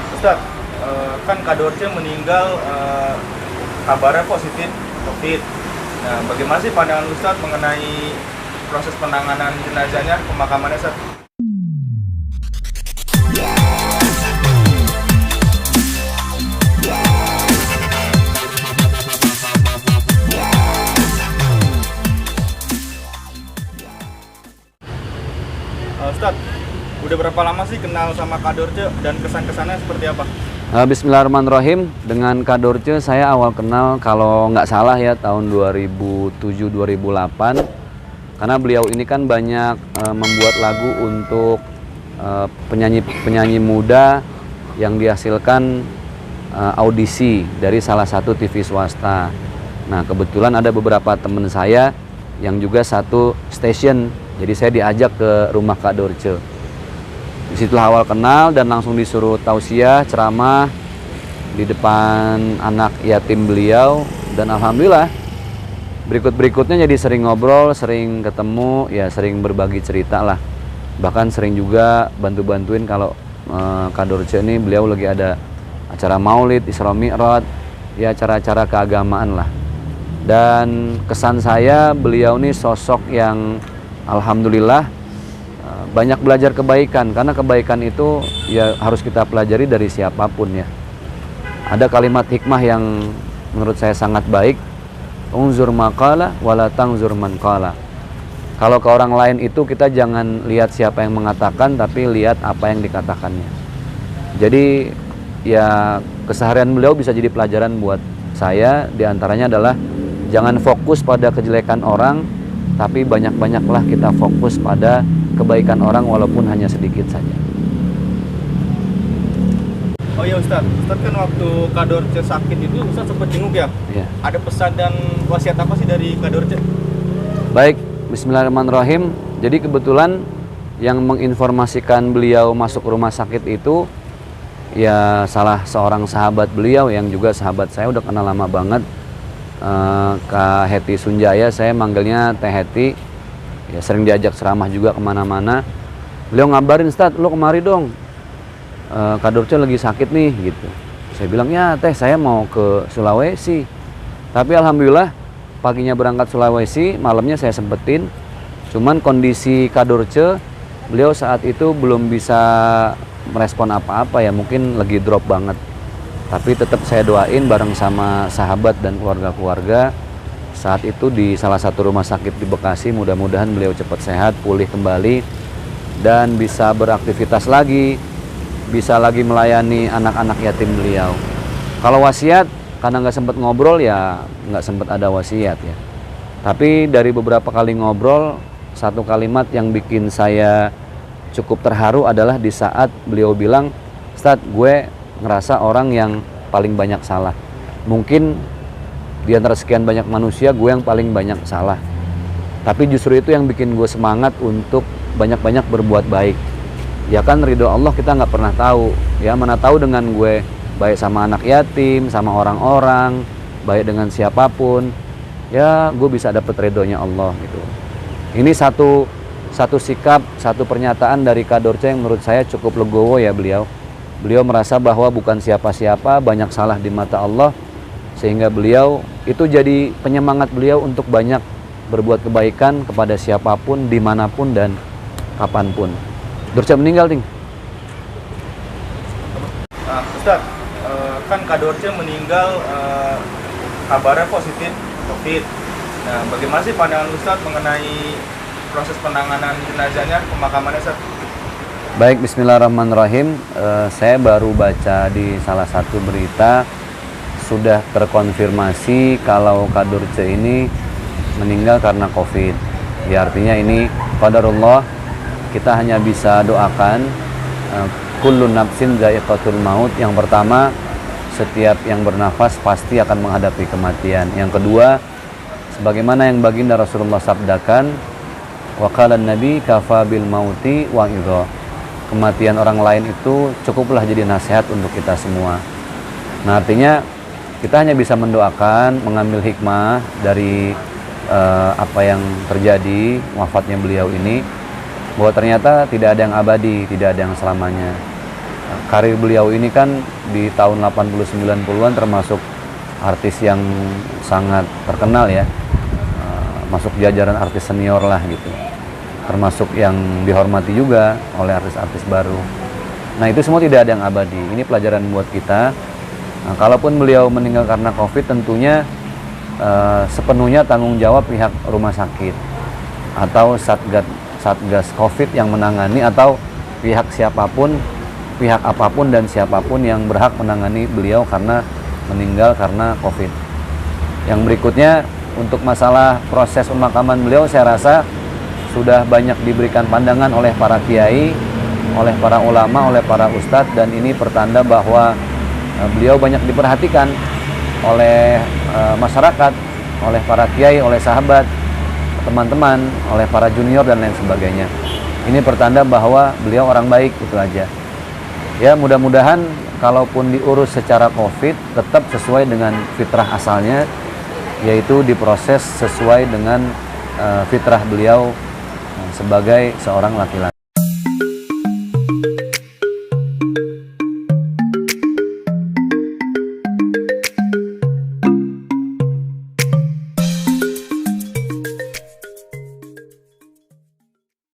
Ustadz, kan Kak Dorce meninggal, kabarnya positif COVID. Nah, bagaimana sih pandangan Ustadz mengenai proses penanganan jenazahnya, pemakamannya, Ustadz? Ustadz, udah berapa lama sih kenal sama Kak Dorce dan kesan-kesannya seperti apa? Bismillahirrahmanirrahim. Dengan Kak Dorce saya awal kenal kalau nggak salah ya tahun 2007-2008. Karena beliau ini kan banyak membuat lagu untuk penyanyi muda yang dihasilkan audisi dari salah satu TV swasta. Nah, kebetulan ada beberapa teman saya yang juga satu stasiun. Jadi saya diajak ke rumah Kak Dorce. Disitulah awal kenal dan langsung disuruh tausiah, ceramah di depan anak yatim beliau. Dan alhamdulillah berikutnya jadi sering ngobrol, sering ketemu, ya sering berbagi cerita lah. Bahkan sering juga bantu-bantuin kalau Kak Dorce ini beliau lagi ada acara maulid, Isra Mi'raj, ya acara-acara keagamaan lah. Dan kesan saya beliau ini sosok yang alhamdulillah banyak belajar kebaikan, karena kebaikan itu ya harus kita pelajari dari siapapun ya. Ada kalimat hikmah yang menurut saya sangat baik, unzur maqala wala tangzur man qala. Kalau ke orang lain itu kita jangan lihat siapa yang mengatakan, tapi lihat apa yang dikatakannya. Jadi ya keseharian beliau bisa jadi pelajaran buat saya. Diantaranya adalah jangan fokus pada kejelekan orang, tapi banyak-banyaklah kita fokus pada kebaikan orang walaupun hanya sedikit saja. Oh iya Ustadz kan waktu Kak Dorce sakit itu Ustadz sempat jenguk ya? Iya. Ada pesan dan wasiat apa sih dari Kak Dorce? Baik, bismillahirrahmanirrahim. Jadi kebetulan yang menginformasikan beliau masuk rumah sakit itu ya salah seorang sahabat beliau yang juga sahabat saya, udah kenal lama banget, Kak Heti Sunjaya, saya manggilnya Teh Heti. Ya sering diajak ceramah juga kemana-mana. Beliau ngabarin, Ustadz, lo kemari dong, Kak Dorce lagi sakit nih gitu. Saya bilang, ya Teh, saya mau ke Sulawesi. Tapi alhamdulillah paginya berangkat Sulawesi, malamnya saya sempetin. Cuman kondisi Kak Dorce, beliau saat itu belum bisa merespon apa-apa ya, mungkin lagi drop banget. Tapi tetap saya doain bareng sama sahabat dan keluarga-keluarga saat itu di salah satu rumah sakit di Bekasi. Mudah-mudahan beliau cepat sehat, pulih kembali, dan bisa beraktivitas lagi, bisa lagi melayani anak-anak yatim beliau. Kalau wasiat, karena nggak sempat ngobrol ya nggak sempat ada wasiat ya. Tapi dari beberapa kali ngobrol, satu kalimat yang bikin saya cukup terharu adalah di saat beliau bilang, Ustadz, gue ngerasa orang yang paling banyak salah. Mungkin di antara sekian banyak manusia, gue yang paling banyak salah. Tapi justru itu yang bikin gue semangat untuk banyak-banyak berbuat baik. Ya kan ridho Allah kita nggak pernah tahu. Ya mana tahu dengan gue baik sama anak yatim, sama orang-orang, baik dengan siapapun, ya gue bisa dapet ridhonya Allah gitu. Ini satu sikap, satu pernyataan dari Kak Dorce yang menurut saya cukup legowo ya beliau. Beliau merasa bahwa bukan siapa-siapa, banyak salah di mata Allah, sehingga beliau itu jadi penyemangat beliau untuk banyak berbuat kebaikan kepada siapapun, dimanapun dan kapanpun. Dorce meninggal, Ting. Ustadz, kan Kak Dorce meninggal, kabarnya positif COVID. Nah, bagaimana sih pandangan Ustadz mengenai proses penanganan jenazahnya, pemakamannya, Ustadz? Baik, bismillahirrahmanirrahim. Saya baru baca di salah satu berita sudah terkonfirmasi kalau Kak Dorce ini meninggal karena COVID. Ya artinya ini qadarullah, kita hanya bisa doakan. Kullu nafsin dha'iqatul maut. Yang pertama, setiap yang bernafas pasti akan menghadapi kematian. Yang kedua, sebagaimana yang baginda Rasulullah sabdakan, wa qala nabi kafa bil mauti wa idha. Kematian orang lain itu cukuplah jadi nasihat untuk kita semua. Nah artinya kita hanya bisa mendoakan, mengambil hikmah dari apa yang terjadi wafatnya beliau ini, bahwa ternyata tidak ada yang abadi, tidak ada yang selamanya. karir beliau ini kan di tahun 80-90-an termasuk artis yang sangat terkenal ya, masuk jajaran artis senior lah gitu, termasuk yang dihormati juga oleh artis-artis baru. Nah itu semua tidak ada yang abadi, ini pelajaran buat kita. Nah, kalaupun beliau meninggal karena COVID, tentunya sepenuhnya tanggung jawab pihak rumah sakit atau satgas COVID yang menangani, atau pihak siapapun, pihak apapun dan siapapun yang berhak menangani beliau karena meninggal karena COVID. Yang berikutnya, untuk masalah proses pemakaman beliau, saya rasa sudah banyak diberikan pandangan oleh para kiai, oleh para ulama, oleh para ustadz, dan ini pertanda bahwa beliau banyak diperhatikan oleh masyarakat, oleh para kiai, oleh sahabat, teman-teman, oleh para junior dan lain sebagainya. Ini pertanda bahwa beliau orang baik, itu aja. Ya mudah-mudahan kalaupun diurus secara COVID tetap sesuai dengan fitrah asalnya, yaitu diproses sesuai dengan fitrah beliau sebagai seorang laki-laki.